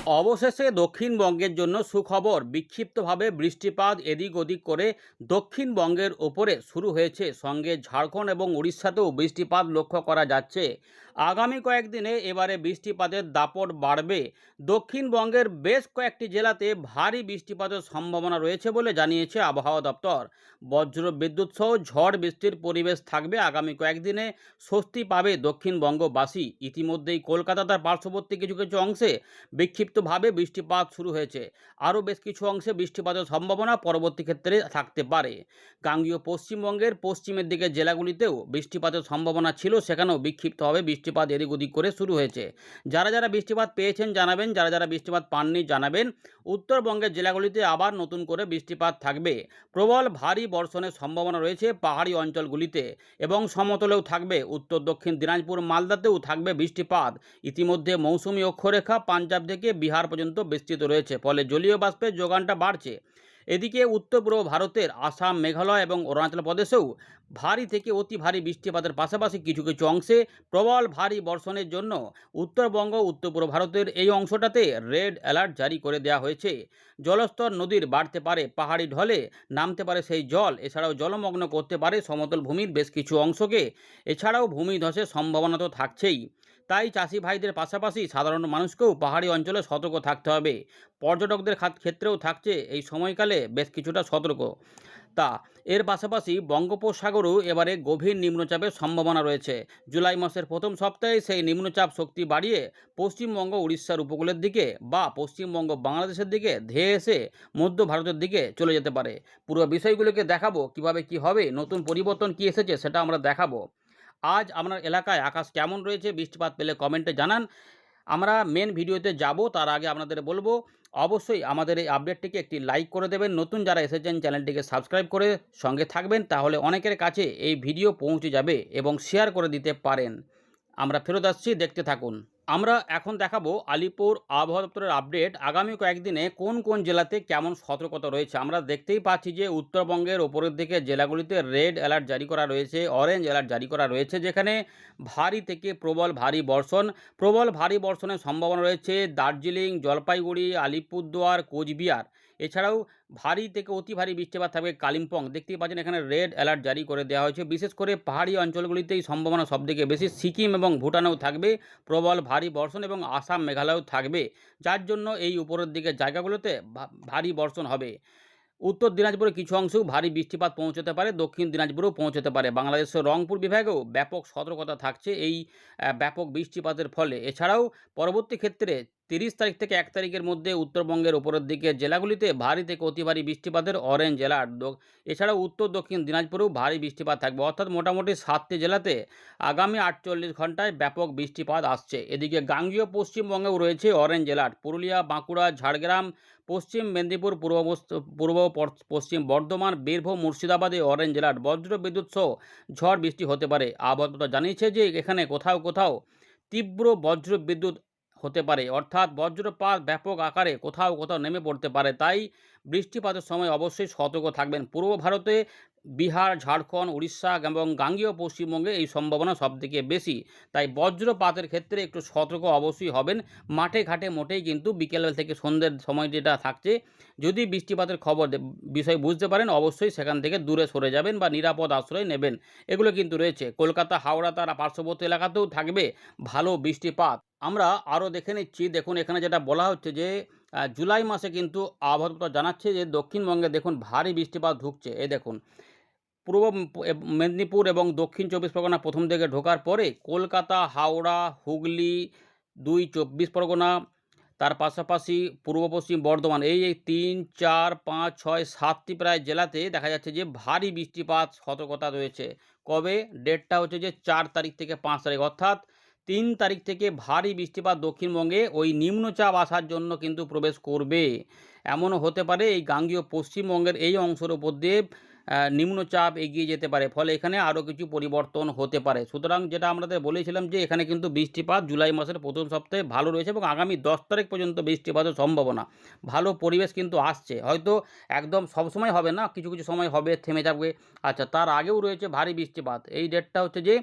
অবশেষে দক্ষিণবঙ্গের জন্য সুখবর। বিক্ষিপ্তভাবে বৃষ্টিপাত এদিক ওদিক করে দক্ষিণবঙ্গের ওপরে শুরু হয়েছে, সঙ্গে ঝাড়খণ্ড এবং উড়িষ্যাতেও বৃষ্টিপাত লক্ষ্য করা যাচ্ছে। আগামী কয়েকদিনে এবারে বৃষ্টিপাতের দাপট বাড়বে। দক্ষিণবঙ্গের বেশ কয়েকটি জেলাতে ভারী বৃষ্টিপাতের সম্ভাবনা রয়েছে বলে জানিয়েছে আবহাওয়া দপ্তর। বজ্র বিদ্যুৎ সহ ঝড় বৃষ্টির পরিবেশ থাকবে আগামী কয়েকদিনে। স্বস্তি পাবে দক্ষিণবঙ্গবাসী। ইতিমধ্যেই কলকাতা তার পার্শ্ববর্তী কিছু কিছু অংশে বিক্ষিপ্তভাবে বৃষ্টিপাত শুরু হয়েছে। আরও বেশ কিছু অংশে বৃষ্টিপাতের সম্ভাবনা পরবর্তী ক্ষেত্রে থাকতে পারে। গাঙ্গীয় পশ্চিমবঙ্গের পশ্চিমের দিকে জেলাগুলিতেও বৃষ্টিপাতের সম্ভাবনা ছিল, সেখানেও বিক্ষিপ্তভাবে বৃষ্টিপাত এদিক ওদিক করে শুরু হয়েছে। যারা যারা বৃষ্টিপাত পেয়েছেন জানাবেন, যারা যারা বৃষ্টিপাত পাননি জানাবেন। উত্তরবঙ্গের জেলাগুলিতে আবার নতুন করে বৃষ্টিপাত থাকবে। প্রবল ভারী বর্ষণের সম্ভাবনা রয়েছে পাহাড়ি অঞ্চলগুলিতে এবং সমতলেও থাকবে। উত্তর দক্ষিণ দিনাজপুর মালদাতেও থাকবে বৃষ্টিপাত। ইতিমধ্যে মৌসুমি অক্ষরেখা পাঞ্জাব থেকে বিহার পর্যন্ত বিস্তৃত রয়েছে, ফলে জলীয় বাষ্পের যোগানটা বাড়ছে। এদিকে উত্তর পূর্ব ভারতের আসাম, মেঘালয় এবং অরুণাচল প্রদেশেও ভারী থেকে অতি ভারী বৃষ্টিপাতের পাশাপাশি কিছু কিছু অংশে প্রবল ভারী বর্ষণের জন্য উত্তরবঙ্গ, উত্তর পূর্ব ভারতের এই অংশটাতে রেড অ্যালার্ট জারি করে দেওয়া হয়েছে। জলস্তর নদীর বাড়তে পারে, পাহাড়ি ঢলে নামতে পারে সেই জল, এছাড়াও জলমগ্ন করতে পারে সমতল ভূমির বেশ কিছু অংশকে। এছাড়াও ভূমিধসের সম্ভাবনা তো থাকছেই। তাই চাষি ভাইদের পাশাপাশি সাধারণ মানুষকেও পাহাড়ি অঞ্চলে সতর্ক থাকতে হবে। পর্যটকদের ক্ষেত্রেও থাকছে এই সময়কালে বেশ কিছুটা সতর্ক। তা এর পাশাপাশি বঙ্গোপসাগরেও এবারে গভীর নিম্নচাপের সম্ভাবনা রয়েছে। জুলাই মাসের প্রথম সপ্তাহে সেই নিম্নচাপ শক্তি বাড়িয়ে পশ্চিমবঙ্গ, উড়িষ্যার উপকূলের দিকে বা পশ্চিমবঙ্গ, বাংলাদেশের দিকে ধেয়ে এসে মধ্য ভারতের দিকে চলে যেতে পারে। পুরো বিষয়গুলোকে দেখাবো কিভাবে কি হবে, নতুন পরিবর্তন কি এসেছে সেটা আমরা দেখাবো। আজ আপনার এলাকায় আকাশ কেমন রয়েছে, বৃষ্টিপাত পেলে কমেন্টে জানান। আমরা মেন ভিডিওতে যাব তার আগে আপনাদের বলবো অবশ্যই আমাদের এই আপডেটটিকে একটি লাইক করে দেবেন। নতুন যারা এসেছেন চ্যানেলটিকে সাবস্ক্রাইব করে সঙ্গে থাকবেন, তাহলে অনেকের কাছে এই ভিডিও পৌঁছে যাবে এবং শেয়ার করে দিতে পারেন। আমরা ফেরত আসছি, দেখতে থাকুন। আমরা এখন দেখাবো আলিপুর আবহাওয়া দপ্তরের আপডেট। আগামী কয়েকদিনে কোন কোন জেলাতে কেমন সতর্কতা রয়েছে। আমরা দেখতেই পাচ্ছি যে উত্তরবঙ্গের ওপরের দিকে জেলাগুলিতে রেড অ্যালার্ট জারি করা রয়েছে, অরেঞ্জ অ্যালার্ট জারি করা রয়েছে, যেখানে ভারী থেকে প্রবল ভারী বর্ষণ, প্রবল ভারী বর্ষণের সম্ভাবনা রয়েছে দার্জিলিং, জলপাইগুড়ি, আলিপুরদুয়ার, কোচবিহার। এছাড়াও ভারী থেকে অতি ভারী বৃষ্টিপাত থাকবে কালিম্পং। দেখতেই পাচ্ছেন এখানে রেড অ্যালার্ট জারি করে দেওয়া হয়েছে। বিশেষ করে পাহাড়ি অঞ্চলগুলিতেই সম্ভাবনা সবথেকে বেশি। সিকিম এবং ভুটানেও থাকবে প্রবল ভারী বর্ষণ এবং আসাম, মেঘালয়েও থাকবে, যার জন্য এই উপরের দিকের জায়গাগুলোতে ভারী বর্ষণ হবে। উত্তর দিনাজপুরে কিছু অংশেও ভারী বৃষ্টিপাত পৌঁছতে পারে, দক্ষিণ দিনাজপুরেও পৌঁছতে পারে। বাংলাদেশের রংপুর বিভাগেও ব্যাপক সতর্কতা থাকছে এই ব্যাপক বৃষ্টিপাতের ফলে। এছাড়াও পরবর্তী ক্ষেত্রে 30 তারিখ থেকে 1 তারিখের মধ্যে উত্তরবঙ্গের উপরের দিকে জেলাগুলিতে ভারী থেকে অতি ভারী বৃষ্টিপাতের অরেঞ্জ অ্যালার্ট। এছাড়াও উত্তর দক্ষিণ দিনাজপুরেও ভারী বৃষ্টিপাত থাকবে, অর্থাৎ মোটামুটি 7টি জেলাতে আগামী 48 ঘন্টায় ব্যাপক বৃষ্টিপাত আসছে। এদিকে গাঙ্গীয় পশ্চিমবঙ্গেও রয়েছে অরেঞ্জ অ্যালার্ট। পুরুলিয়া, বাঁকুড়া, ঝাড়গ্রাম, পশ্চিম মেদিনীপুর, পূর্ব পশ্চিম বর্ধমান, বীরভূম, মুর্শিদাবাদে অরেঞ্জ অ্যালার্ট। বজ্র বিদ্যুৎ সহ ঝড় বৃষ্টি হতে পারে। আবহাওয়া দপ্তর জানিয়েছে যে এখানে কোথাও কোথাও তীব্র বজ্র বিদ্যুৎ হতে পারে, অর্থাৎ বজ্রপাত ব্যাপক আকারে কোথাও কোথাও নেমে পড়তে পারে। তাই বৃষ্টিপাতের সময় অবশ্যই সতর্ক থাকবেন। পূর্ব ভারতে বিহার, ঝাড়খণ্ড, উড়িষ্যা এবং গাঙ্গীয় পশ্চিমবঙ্গে এই সম্ভাবনা সবথেকে বেশি। তাই বজ্রপাতের ক্ষেত্রে একটু সতর্ক অবশ্যই হবেন। মাঠে ঘাটে মোটেই কিন্তু বিকেলবেলা থেকে সন্ধ্যের সময় যেটা থাকছে, যদি বৃষ্টিপাতের বিষয় বুঝতে পারেন অবশ্যই সেখান থেকে দূরে সরে যাবেন বা নিরাপদ আশ্রয় নেবেন। এগুলো কিন্তু রয়েছে। কলকাতা, হাওড়া তার পার্শ্ববর্তী এলাকাতেও থাকবে ভালো বৃষ্টিপাত। আমরা আরও দেখে নিচ্ছি। দেখুন এখানে যেটা বলা হচ্ছে যে জুলাই মাসে কিন্তু আবহাওয়া দপ্তর জানাচ্ছে যে দক্ষিণবঙ্গে দেখুন ভারী বৃষ্টিপাত ঢুকছে। এই দেখুন পূর্ব মেদিনীপুর এবং দক্ষিণ 24 পরগনা প্রথম দিকে ঢোকার পরে কলকাতা, হাওড়া, হুগলি, 2 24 পরগনা, তার পাশাপাশি পূর্ব পশ্চিম বর্ধমান, এই 3, 4, 5, 6, 7টি প্রায় জেলাতে দেখা যাচ্ছে যে ভারী বৃষ্টিপাত সতর্কতা রয়েছে। কবে? ডেটটা হচ্ছে যে 4 তারিখ থেকে 5 তারিখ, অর্থাৎ 3 তারিখ থেকে ভারী বৃষ্টিপাত দক্ষিণবঙ্গে ওই নিম্নচাপ আসার জন্য কিন্তু প্রবেশ করবে। এমনও হতে পারে এই গাঙ্গীয় পশ্চিমবঙ্গের এই অংশের উপর দিয়ে নিম্নচাপ এগিয়ে যেতে পারে, ফলে এখানে আরও কিছু পরিবর্তন হতে পারে। সুতরাং যেটা আমাদের বলেছিলাম যে এখানে কিন্তু বৃষ্টিপাত জুলাই মাসের প্রথম সপ্তাহে ভালো রয়েছে এবং আগামী 10 তারিখ পর্যন্ত বৃষ্টিপাতের সম্ভাবনা। ভালো পরিবেশ কিন্তু আসছে। হয়তো একদম সবসময় হবে না, কিছু কিছু সময় হবে, থেমে যাবে। আচ্ছা, তার আগেও রয়েছে ভারী বৃষ্টিপাত। এই ডেটটা হচ্ছে যে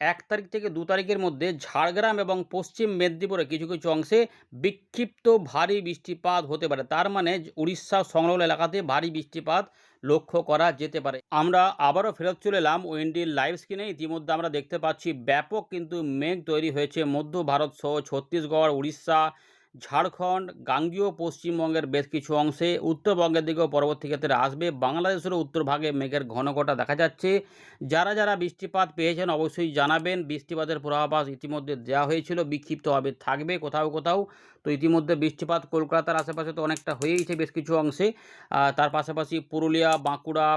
1 তারিখ থেকে 2 তারিখের মধ্যে ঝাড়গ্রাম এবং পশ্চিম মেদিনীপুরে কিছু কিছু অংশে বিক্ষিপ্ত ভারী বৃষ্টিপাত হতে পারে। তার মানে উড়িষ্যা সংলগ্ন এলাকাতে ভারী বৃষ্টিপাত লক্ষ্য করা যেতে পারে। আমরা আবারও ফেরত চলে এলাম উইন্ডির লাইভ স্ক্রিনে। ইতিমধ্যে আমরা দেখতে পাচ্ছি ব্যাপক কিন্তু মেঘ তৈরি হয়েছে মধ্য ভারত সহ ছত্তিশগড়, উড়িষ্যা, ঝাড়খণ্ড, গাঙ্গেয় পশ্চিমবঙ্গের বেশ কিছু অংশে, উত্তরবঙ্গের দিকেও পরবর্তী ক্ষেত্রে আসবে। বাংলাদেশেরও উত্তরভাগে মেঘের ঘনঘটা দেখা যাচ্ছে। যারা যারা বৃষ্টিপাত পেয়েছেন অবশ্যই জানাবেন। বৃষ্টিপাতের পূর্বাভাস ইতিমধ্যে দেওয়া হয়েছিল, বিক্ষিপ্তভাবে থাকবে কোথাও কোথাও। তো ইতিমধ্যে বৃষ্টিপাত কলকাতার আশেপাশে তো অনেকটা হয়েইছে বেশ কিছু অংশে। তার পাশাপাশি পুরুলিয়া, বাঁকুড়া,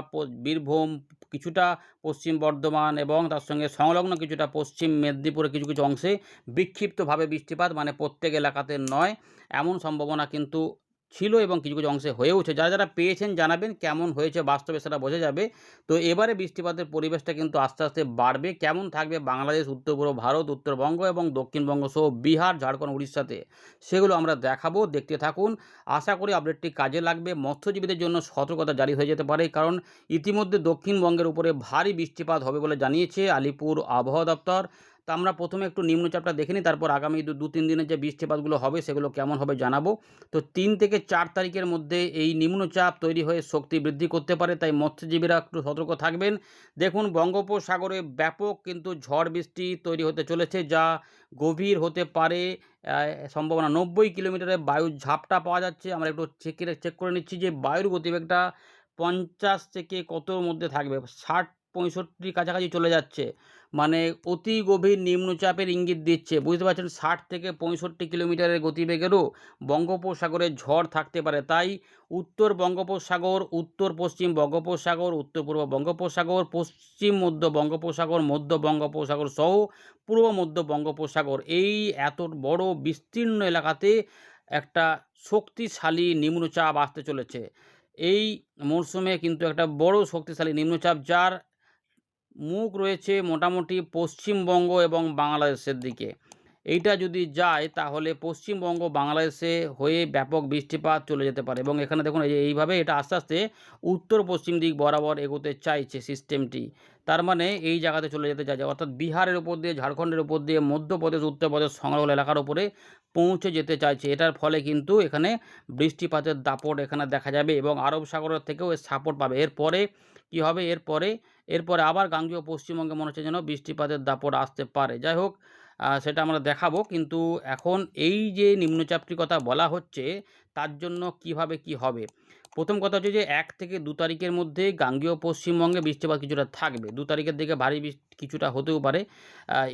বীরভূম, কিছুটা পশ্চিম বর্ধমান এবং তার সঙ্গে সংলগ্ন কিছুটা পশ্চিম মেদিনীপুরে কিছু কিছু অংশে বিক্ষিপ্তভাবে বৃষ্টিপাত, মানে প্রত্যেক এলাকাতে নয়, এমন সম্ভাবনা কিন্তু ছিল এবং কিছু কিছু অংশে হয়েওছে। যারা যারা পেয়েছেন জানাবেন, কেমন হয়েছে বাস্তবে সেটা বোঝা যাবে। তো এবারে বৃষ্টিপাতের পরিবেশটা কিন্তু আস্তে আস্তে বাড়বে। কেমন থাকবে বাংলাদেশ, উত্তর পূর্ব ভারত, উত্তরবঙ্গ এবং দক্ষিণবঙ্গ সহ বিহার, ঝাড়খণ্ড, উড়িষ্যাতে, সেগুলো আমরা দেখাবো। দেখতে থাকুন। আশা করি আপডেটটি কাজে লাগবে। মৎস্যজীবীদের জন্য সতর্কতা জারি হয়ে যেতে পারে, কারণ ইতিমধ্যে দক্ষিণবঙ্গের উপরে ভারী বৃষ্টিপাত হবে বলে জানিয়েছে আলিপুর আবহাওয়া দপ্তর। তো আমরা প্রথমে একটু নিম্নচাপটা দেখে নিই, তারপর আগামী 2-3 দিনের যে বৃষ্টিপাতগুলো হবে সেগুলো কেমন হবে জানাবো। তো 3 থেকে 4 তারিখের মধ্যে এই নিম্নচাপ তৈরি হয়ে শক্তি বৃদ্ধি করতে পারে, তাই মৎস্যজীবীরা একটু সতর্ক থাকবেন। দেখুন, বঙ্গোপসাগরে ব্যাপক কিন্তু ঝড় বৃষ্টি তৈরি হতে চলেছে, যা গভীর হতে পারে। সম্ভাবনা 90 কিলোমিটারের বায়ুর ঝাপটা পাওয়া যাচ্ছে। আমরা একটু চেক করে নিচ্ছি যে বায়ুর গতিবেগটা 50 থেকে কতর মধ্যে থাকবে, 60-65 কাছাকাছি চলে যাচ্ছে। মানে অতি গভীর নিম্নচাপের ইঙ্গিত দিচ্ছে, বুঝতে পারছেন। 60 থেকে 65 কিলোমিটারের গতিবেগেরও বঙ্গোপসাগরে ঝড় থাকতে পারে। তাই উত্তর বঙ্গোপসাগর, উত্তর পশ্চিম বঙ্গোপসাগর, উত্তর পূর্ব বঙ্গোপসাগর, পশ্চিম মধ্য বঙ্গোপসাগর, মধ্য বঙ্গোপসাগর সহ পূর্ব মধ্য বঙ্গোপসাগর, এই এত বড় বিস্তীর্ণ এলাকাতে একটা শক্তিশালী নিম্নচাপ আসতে চলেছে। এই মরশুমে কিন্তু একটা বড় শক্তিশালী নিম্নচাপ, যার মুখ রয়েছে মোটামুটি পশ্চিমবঙ্গ এবং বাংলাদেশের দিকে। এইটা যদি যায় তাহলে পশ্চিমবঙ্গ, বাংলাদেশে হয়ে ব্যাপক বৃষ্টিপাত চলে যেতে পারে। এবং এখানে দেখুন, এই যে এইভাবে এটা আস্তে আস্তে উত্তর পশ্চিম দিক বরাবর এগোতে চাইছে সিস্টেমটি। তার মানে এই জায়গাতে চলে যেতে চাইছে, অর্থাৎ বিহারের উপর দিয়ে, ঝাড়খণ্ডের উপর দিয়ে, মধ্যপ্রদেশ, উত্তরপ্রদেশ সংলগ্ন এলাকার উপরে পৌঁছে যেতে চাইছে। এটার ফলে কিন্তু এখানে বৃষ্টিপাতের দাপট এখানে দেখা যাবে এবং আরব সাগরের থেকেও এর সাপোর্ট পাবে। এরপরে কী হবে, এরপরে আবার গাঙ্গেয় পশ্চিমবঙ্গে মনে হচ্ছে যেন বৃষ্টিপাতের দাপট আসতে পারে। যাই হোক, সেটা আমরা দেখাবো। কিন্তু এখন এই যে নিম্নচাপটির কথা বলা হচ্ছে, তার জন্য কিভাবে কি হবে। প্রথম কথা হচ্ছে যে 1 থেকে 2 তারিখের মধ্যে গাঙ্গেয় পশ্চিমবঙ্গে বৃষ্টিপাত কিছুটা থাকবে। 2 তারিখের দিকে ভারী বৃষ্টি কিছুটা হতেও পারে।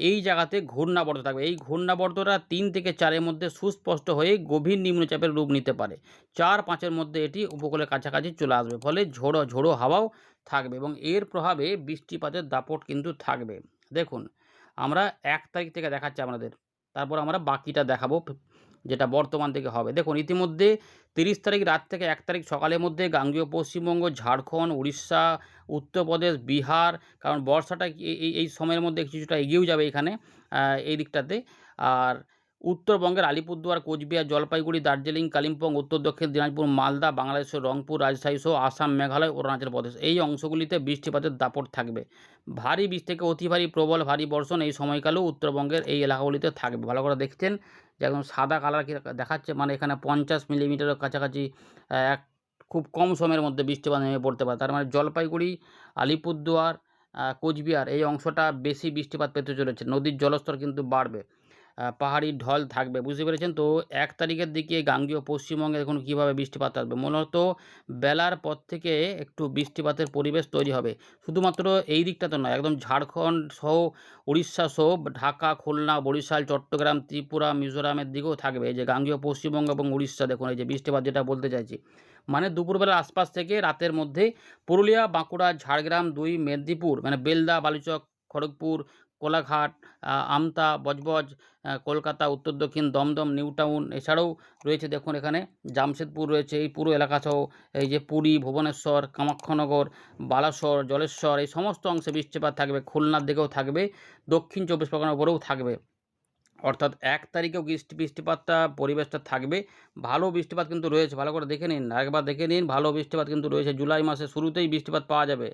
এই জায়গাতে ঘূর্ণাবর্ত থাকবে। এই ঘূর্ণাবর্তটা 3 থেকে 4 এর মধ্যে সুস্পষ্ট হয়ে গভীর নিম্নচাপের রূপ নিতে পারে। 4-5 এর মধ্যে এটি উপকূলের কাছাকাছি চলে আসবে। ফলে ঝোড়ো ঝোড়ো হাওয়াও থাকবে এবং এর প্রভাবে বৃষ্টিপাতের দাপট কিন্তু থাকবে। দেখুন, আমরা 1 তারিখ থেকে দেখাচ্ছি আপনাদের। তারপর আমরা বাকিটা দেখাবো যেটা বর্তমান থেকে হবে। দেখুন, ইতিমধ্যে 30 তারিখ রাত থেকে 1 তারিখ সকালের মধ্যে গাঙ্গেয় পশ্চিমবঙ্গ, ঝাড়খণ্ড, উড়িষ্যা, উত্তরপ্রদেশ, বিহার, কারণ বর্ষাটা এই সময়ের মধ্যে কিছুটা এগিয়েও যাবে এখানে, এই দিকটাতে। আর উত্তরবঙ্গের আলিপুরদুয়ার, কোচবিহার, জলপাইগুড়ি, দার্জিলিং, কালিম্পং, উত্তর দক্ষিণ দিনাজপুর, মালদা, বাংলাদেশের রংপুর, রাজশাহী সহ আসাম, মেঘালয়, অরুণাচল প্রদেশ, এই অংশগুলিতে বৃষ্টিপাতের দাপট থাকবে। ভারী বৃষ্টি থেকে অতি ভারী, প্রবল ভারী বর্ষণ এই সময়কালেও উত্তরবঙ্গের এই এলাকাগুলিতে থাকবে। ভালো করে দেখছেন যে একদম সাদা কালার কি দেখাচ্ছে, মানে এখানে 50 মিলিমিটারের কাছাকাছি এক খুব কম সময়ের মধ্যে বৃষ্টিপাত নেমে পড়তে পারে। তার মানে জলপাইগুড়ি, আলিপুরদুয়ার, কোচবিহার এই অংশটা বেশি বৃষ্টিপাত পেতে চলেছে। নদীর জলস্তর কিন্তু বাড়বে, পাহাড়ি ঢল থাকবে, বুঝতে পেরেছেন। তো 1 তারিখের দিকে গাঙ্গেয় পশ্চিমবঙ্গে দেখুন কীভাবে বৃষ্টিপাত আসবে। মূলত বেলার পর থেকে একটু বৃষ্টিপাতের পরিবেশ তৈরি হবে। শুধুমাত্র এই দিকটাতে নয়, একদম ঝাড়খণ্ড সহ, উড়িষ্যা সহ, ঢাকা, খুলনা, বরিশাল, চট্টগ্রাম, ত্রিপুরা, মিজোরামের দিকেও থাকবে। এই যে গাঙ্গেয় পশ্চিমবঙ্গ এবং উড়িষ্যা, দেখুন এই যে বৃষ্টিপাত যেটা বলতে চাইছি, মানে দুপুরবেলার আশপাশ থেকে রাতের মধ্যে পুরুলিয়া, বাঁকুড়া, ঝাড়গ্রাম 2, মেদিনীপুর মানে বেলদা, বালুচক, খড়গপুর, কোলাঘাট, আমতা, বজবজ, কলকাতা, উত্তর দক্ষিণ, দমদম, নিউ টাউন, এছাড়াও রয়েছে দেখুন এখানে জামশেদপুর রয়েছে, এই পুরো এলাকাসহ এই যে পুরী, ভুবনেশ্বর, কামাখ্যানগর, বালাসর, জলেশ্বর, এই সমস্ত অংশে বৃষ্টিপাত থাকবে। খুলনার দিকেও থাকবে, দক্ষিণ 24 পরগনার উপরেও থাকবে। অর্থাৎ 1 তারিখেও বৃষ্টিপাতটা পরিবেশটা থাকবে। ভালো বৃষ্টিপাত কিন্তু রয়েছে, ভালো করে দেখে নিন, আরেকবার দেখে নিন। ভালো বৃষ্টিপাত কিন্তু রয়েছে, জুলাই মাসের শুরুতেই বৃষ্টিপাত পাওয়া যাবে।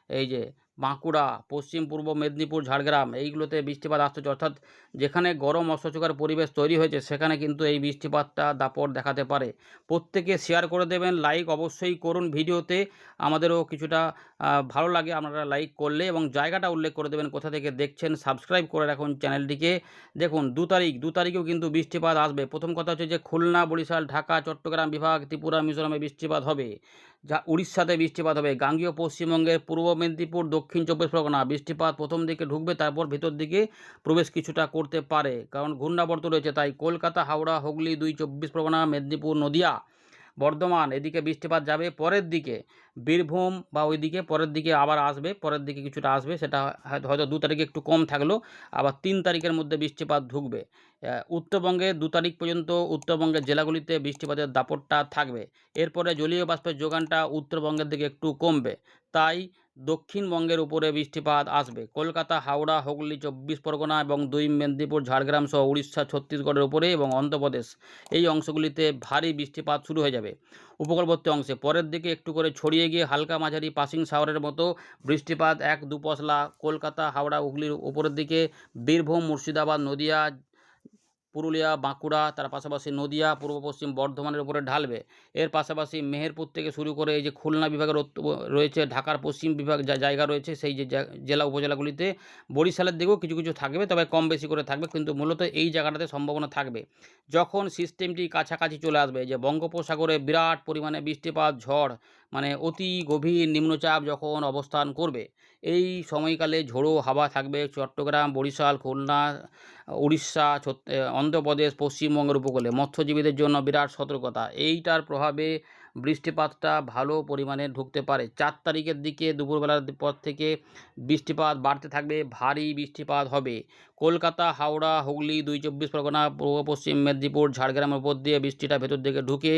এই যে বাঁকুড়া, পশ্চিম পূর্ব মেদিনীপুর, ঝাড়গ্রাম এইগুলোতে বৃষ্টিপাত আসতে চলেছে। অর্থাৎ যেখানে গরম অস্বস্তিকর পরিবেশ তৈরি হয়েছে সেখানে কিন্তু এই বৃষ্টিপাতটা দাপট দেখাতে পারে। প্রত্যেকে শেয়ার করে দেবেন, লাইক অবশ্যই করুন ভিডিওতে। আমাদেরও কিছুটা ভালো লাগে আপনারা লাইক করলে, এবং জায়গাটা উল্লেখ করে দেবেন কোথা থেকে দেখছেন, সাবস্ক্রাইব করে রাখুন চ্যানেলটিকে। দেখুন 2 তারিখেও কিন্তু বৃষ্টিপাত আসবে। প্রথম কথা হচ্ছে যে খুলনা, বরিশাল, ঢাকা, চট্টগ্রাম বিভাগ, ত্রিপুরা, মিজোরামে বৃষ্টিপাত হবে। যা উড়িষ্যাতে বৃষ্টিপাত হবে। গাঙ্গেয় পশ্চিমবঙ্গের পূর্ব মেদিনীপুর, দক্ষিণ 24 পরগনা বৃষ্টিপাত প্রথম দিকে ঢুকবে, তারপর ভেতর দিকে প্রবেশ কিছুটা করতে পারে, কারণ ঘূর্ণাবর্ত রয়েছে। তাই কলকাতা, হাওড়া, হুগলি, 2 24 পরগনা, মেদিনীপুর, নদিয়া, বর্ধমান এদিকে বৃষ্টিপাত যাবে। পরের দিকে বীরভূম বা ওইদিকে পরের দিকে আবার আসবে, পরের দিকে কিছুটা আসবে, সেটা হয়তো 2 তারিখে একটু কম থাকলো, আবার 3 তারিখের মধ্যে বৃষ্টিপাত ঢুকবে। উত্তরবঙ্গে 2 তারিখ পর্যন্ত উত্তরবঙ্গের জেলাগুলিতে বৃষ্টিপাতের দাপটটা থাকবে। এরপরে জলীয় বাষ্পের যোগানটা উত্তরবঙ্গের দিকে একটু কমবে, তাই দক্ষিণবঙ্গের উপরে বৃষ্টিপাত আসবে। কলকাতা, হাওড়া, হুগলি, 24 পরগনা এবং 2 মেদিনীপুর, ঝাড়গ্রাম সহ উড়িষ্যা, ছত্তিশগড়ের উপরে এবং অন্ধ্রপ্রদেশ এই অংশগুলিতে ভারী বৃষ্টিপাত শুরু হয়ে যাবে। উপকূলবর্তী অংশে পরের দিকে একটু করে ছড়িয়ে গিয়ে হালকা মাঝারি পাসিং শাওয়ারের মতো বৃষ্টিপাত 1-2 পশলা কলকাতা, হাওড়া, হুগলির উপরের দিকে, বীরভূম, মুর্শিদাবাদ, নদিয়া, পুরুলিয়া, বাঁকুড়া, তার পাশাপাশি নদিয়া, পূর্ব পশ্চিম বর্ধমানের উপরে ঢালবে। এর পাশাপাশি মেহেরপুর থেকে শুরু করে এই যে খুলনা বিভাগের রয়েছে, ঢাকার পশ্চিম বিভাগ জায়গা রয়েছে, সেই যে জেলা উপজেলাগুলিতে, বরিশালের দিকেও কিছু কিছু থাকবে, তবে কম বেশি করে থাকবে, কিন্তু মূলত এই জায়গাটাতে সম্ভাবনা থাকবে। যখন সিস্টেমটি কাছাকাছি চলে আসবে, যে বঙ্গোপসাগরে বিরাট পরিমাণে বৃষ্টিপাত, ঝড় মানে অতি গভীর নিম্নচাপ যখন অবস্থান করবে, এই সময়কালে ঝোড়ো হাওয়া থাকবে চট্টগ্রাম, বরিশাল, খুলনা, উড়িষ্যা, অন্ধ্রপ্রদেশ, পশ্চিমবঙ্গের উপকূলে। মৎস্যজীবীদের জন্য বিরাট সতর্কতা। এইটার প্রভাবে বৃষ্টিপাতটা ভালো পরিমাণে ঢুকতে পারে। 4 তারিখের দিকে দুপুরবেলার পর থেকে বৃষ্টিপাত বাড়তে থাকবে, ভারী বৃষ্টিপাত হবে। কলকাতা, হাওড়া, হুগলি, 2 24 পরগনা, পূর্ব পশ্চিম মেদিনীপুর, ঝাড়গ্রামের উপর দিয়ে বৃষ্টিটা ভেতর দিকে ঢুকে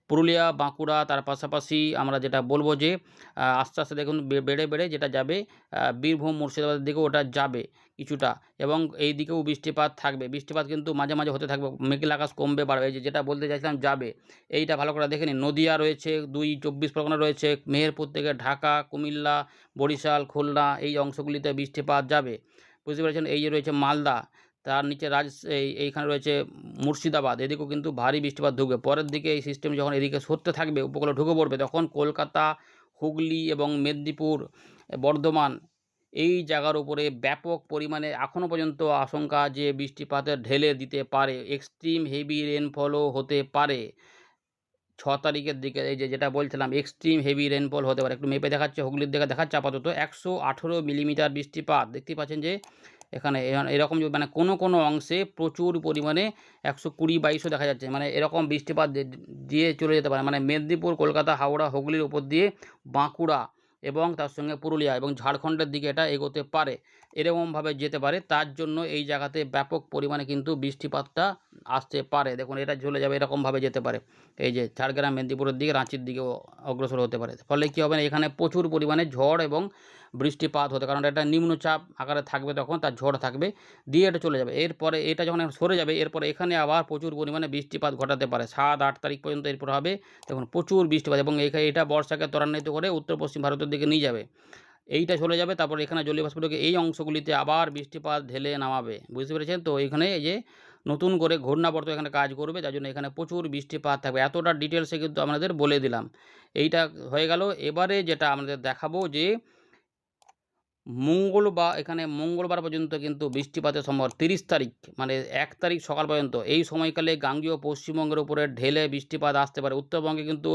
পুরুলিয়া, বাঁকুড়া, তার পাশাপাশি আমরা যেটা বলবো যে আস্তে আস্তে দেখুন বেড়ে বেড়ে যেটা যাবে বীরভূম, মুর্শিদাবাদের দিকেও ওটা যাবে কিছুটা, এবং এই দিকেও বৃষ্টিপাত থাকবে। বৃষ্টিপাত কিন্তু মাঝে মাঝে হতে থাকবে, মেঘলা আকাশ কমবে বাড়বে। এই যেটা বলতে চাইছিলাম যাবে, এইটা ভালো করে দেখে নিন। নদিয়া রয়েছে, 2 24 পরগনা রয়েছে, মেহেরপুর থেকে ঢাকা, কুমিল্লা, বরিশাল, খুলনা এই অংশগুলিতে বৃষ্টিপাত যাবে, বুঝতে পেরেছেন। এই যে রয়েছে মালদা, তার নিচে এইখানে রয়েছে মুর্শিদাবাদ, এদিকেও কিন্তু ভারী বৃষ্টিপাত ঢুকবে। পরের দিকে এই সিস্টেম যখন এদিকে সরতে থাকবে, উপকূলে ঢুকে পড়বে, তখন কলকাতা, হুগলি এবং মেদিনীপুর, বর্ধমান এই জায়গার উপরে ব্যাপক পরিমাণে এখনও পর্যন্ত আশঙ্কা যে বৃষ্টিপাতের ঢেলে দিতে পারে, এক্সট্রিম হেভি রেনফলও হতে পারে। 6 তারিখের দিকে এই যেটা বলছিলাম এক্সট্রিম হেভি রেনফল হতে পারে। একটু মেপে দেখাচ্ছে, হুগলির দিকে দেখাচ্ছে আপাতত 118 মিলিমিটার বৃষ্টিপাত। দেখতেই পাচ্ছেন যে এখানে এরকম মানে কোনো অংশে প্রচুর পরিমাণে 120-22ও দেখা যাচ্ছে, মানে এরকম বৃষ্টিপাত দিয়ে চলে যেতে পারে, মানে মেদিনীপুর, কলকাতা, হাওড়া, হুগলির উপর দিয়ে বাঁকুড়া এবং তার সঙ্গে পুরুলিয়া এবং ঝাড়খণ্ডের দিকে এটা এগোতে পারে, এরকমভাবে যেতে পারে। তার জন্য এই জায়গাতে ব্যাপক পরিমাণে কিন্তু বৃষ্টিপাতটা আসতে পারে। দেখুন এটা চলে যাবে, এরকমভাবে যেতে পারে, এই যে ঝাড়গ্রাম, মেদিনীপুরের দিকে, রাঁচির দিকেও অগ্রসর হতে পারে। ফলে কী হবে না, এখানে প্রচুর পরিমাণে ঝড় এবং বৃষ্টিপাত হতে, কারণ এটা নিম্নচাপ আকারে থাকবে, তখন তার ঝড় থাকবে, দিয়ে এটা চলে যাবে। এরপরে এটা যখন সরে যাবে, এরপরে এখানে আবার প্রচুর পরিমাণে বৃষ্টিপাত ঘটাতে পারে 7-8 তারিখ পর্যন্ত। এরপর হবে দেখুন প্রচুর বৃষ্টিপাত, এবং এটা বর্ষাকে ত্বরান্বিত করে উত্তর পশ্চিম ভারতের দিকে নিয়ে যাবে। এইটা চলে যাবে, তারপর এখানে জলীয় বাষ্প ঢুকে এই অংশগুলিতে আবার বৃষ্টিপাত ঢেলে নামাবে, বুঝতে পেরেছেন তো। এইখানে এই যে নতুন করে ঘূর্ণাবর্ত এখানে কাজ করবে, যার জন্য এখানে প্রচুর বৃষ্টিপাত থাকবে। এতটা ডিটেলসে কিন্তু আমাদের বলে দিলাম। এইটা হয়ে গেল। এবারে যেটা আমাদের দেখাবো যে এখানে মঙ্গলবার পর্যন্ত কিন্তু বৃষ্টিপাতের সম্ভাবনা, 30 তারিখ মানে 1 তারিখ সকাল পর্যন্ত এই সময়কালে গাঙ্গেয় পশ্চিমবঙ্গের উপরে ঢেলে বৃষ্টিপাত আসতে পারে। উত্তরবঙ্গে কিন্তু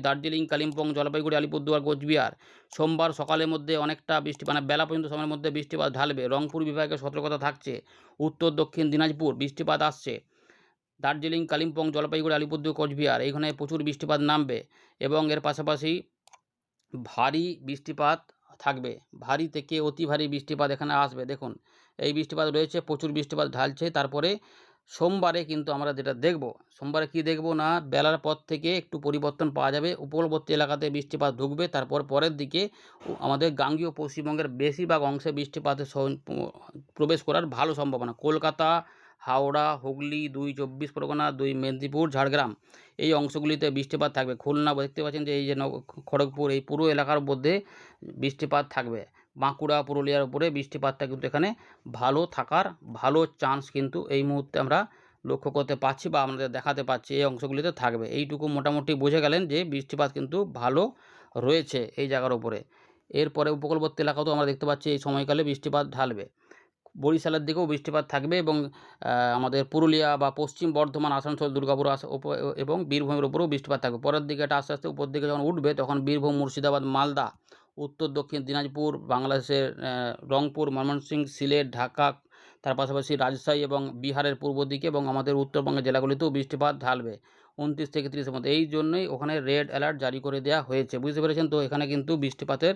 দার্জিলিং, কালিম্পং, জলপাইগুড়ি, আলিপুরদুয়ার, কোচবিহার সোমবার সকালের মধ্যে অনেকটা বৃষ্টি, মানে বেলা পর্যন্ত সময়ের মধ্যে বৃষ্টিপাত ঢালবে। রংপুর বিভাগে সতর্কতা থাকছে। উত্তর দক্ষিণ দিনাজপুর বৃষ্টিপাত আসছে। দার্জিলিং, কালিম্পং, জলপাইগুড়ি, আলিপুরদুয়ার, কোচবিহার এইখানে প্রচুর বৃষ্টিপাত নামবে, এবং এর পাশাপাশি ভারী বৃষ্টিপাত থাকবে, ভারী থেকে অতি ভারী বৃষ্টিপাত এখানে আসবে। দেখুন এই বৃষ্টিপাত রয়েছে, প্রচুর বৃষ্টিপাত ঢালছে। তারপরে সোমবারে কিন্তু আমরা যেটা দেখব, সোমবারে কি দেখব না, বেলার পর থেকে একটু পরিবর্তন পাওয়া যাবে, উপকূলবর্তী এলাকাতে বৃষ্টিপাত ঢুকবে। তারপর পরের দিকে আমাদের গাঙ্গেয় পশ্চিমবঙ্গের বেশিরভাগ অংশে বৃষ্টিপাতের প্রবেশ করার ভালো সম্ভাবনা। কলকাতা, হাওড়া, হুগলি, 2 24 পরগনা, 2 মেদিনীপুর, ঝাড়গ্রাম এই অংশগুলিতে বৃষ্টিপাত থাকবে। খুলনা দেখতে পাচ্ছেন যে এই যে খড়গপুর এই পুরো এলাকার মধ্যে বৃষ্টিপাত থাকবে। বাঁকুড়া পুরুলিয়ার উপরে বৃষ্টিপাতটা কিন্তু এখানে ভালো থাকার ভালো চান্স কিন্তু এই মুহূর্তে আমরা লক্ষ্য করতে পারছি বা আমাদের দেখাতে পাচ্ছি এই অংশগুলিতে থাকবে। এইটুকু মোটামুটি বুঝে গেলেন যে বৃষ্টিপাত কিন্তু ভালো রয়েছে এই জায়গার উপরে। এরপরে উপকূলবর্তী এলাকাতেও আমরা দেখতে পাচ্ছি এই সময়কালে বৃষ্টিপাত ঢালবে। বরিশালের দিকেও বৃষ্টিপাত থাকবে এবং আমাদের পুরুলিয়া বা পশ্চিম বর্ধমান, আসানসোল, দুর্গাপুর এবং বীরভূমের উপরেও বৃষ্টিপাত থাকবে। পরের দিকে এটা আস্তে আস্তে উপর দিকে যখন উঠবে তখন বীরভূম, মুর্শিদাবাদ, মালদা, উত্তর দক্ষিণ দিনাজপুর, বাংলাদেশের রংপুর, ময়মনসিংহ, সিলেট, ঢাকা, তার পাশাপাশি রাজশাহী এবং বিহারের পূর্ব দিকে এবং আমাদের উত্তরবঙ্গের জেলাগুলিতেও বৃষ্টিপাত ঢালবে 29 থেকে 30-এর মধ্যে। এই জন্যই ওখানে রেড অ্যালার্ট জারি করে দেওয়া হয়েছে, বুঝতে পেরেছেন? তো এখানে কিন্তু বৃষ্টিপাতের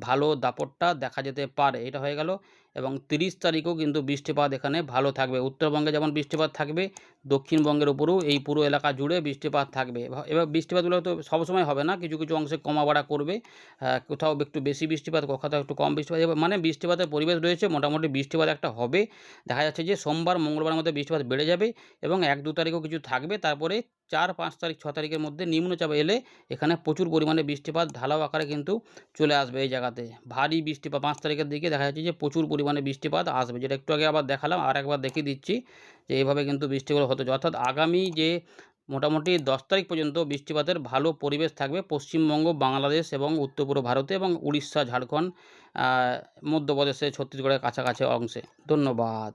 ভালো দাপটটা দেখা যেতে পারে। এটা হয়ে গেল এবং 30 তারিখেও কিন্তু বৃষ্টিপাত এখানে ভালো থাকবে। উত্তরবঙ্গে যেমন বৃষ্টিপাত থাকবে, দক্ষিণবঙ্গের উপরেও এই পুরো এলাকা জুড়ে বৃষ্টিপাত থাকবে। এবার বৃষ্টিপাতগুলো তো সবসময় হবে না, কিছু কিছু অংশে কমা বাড়া করবে। কোথাও একটু বেশি বৃষ্টিপাত, কোথাও একটু কম বৃষ্টিপাত, মানে বৃষ্টিপাতের পরিবেশ রয়েছে। মোটামুটি বৃষ্টিপাত একটা হবে। দেখা যাচ্ছে যে সোমবার, মঙ্গলবারের মধ্যে বৃষ্টিপাত বেড়ে যাবে এবং 1-2 তারিখও কিছু থাকবে। তারপরে 4-5 তারিখ, 6 তারিখের মধ্যে নিম্নচাপ এলে এখানে প্রচুর পরিমাণে বৃষ্টিপাত ঢালাও আকারে কিন্তু চলে আসবে এই জায়গাতে। ভারী বৃষ্টিপাত 5 তারিখের দিকে দেখা যাচ্ছে যে প্রচুর পরিমাণে বৃষ্টিপাত আসবে, যেটা একটু আগে আবার দেখালাম, আর একবার দেখিয়ে দিচ্ছি যে এইভাবে কিন্তু বৃষ্টিগুলো হতে চলেছে। অর্থাৎ আগামী যে মোটামুটি 10 তারিখ পর্যন্ত বৃষ্টিপাতের ভালো পরিবেশ থাকবে পশ্চিমবঙ্গ, বাংলাদেশ এবং উত্তর পূর্ব ভারতে এবং উড়িষ্যা, ঝাড়খণ্ড, মধ্যপ্রদেশে, ছত্তিশগড়ের কাছাকাছি অংশে। ধন্যবাদ।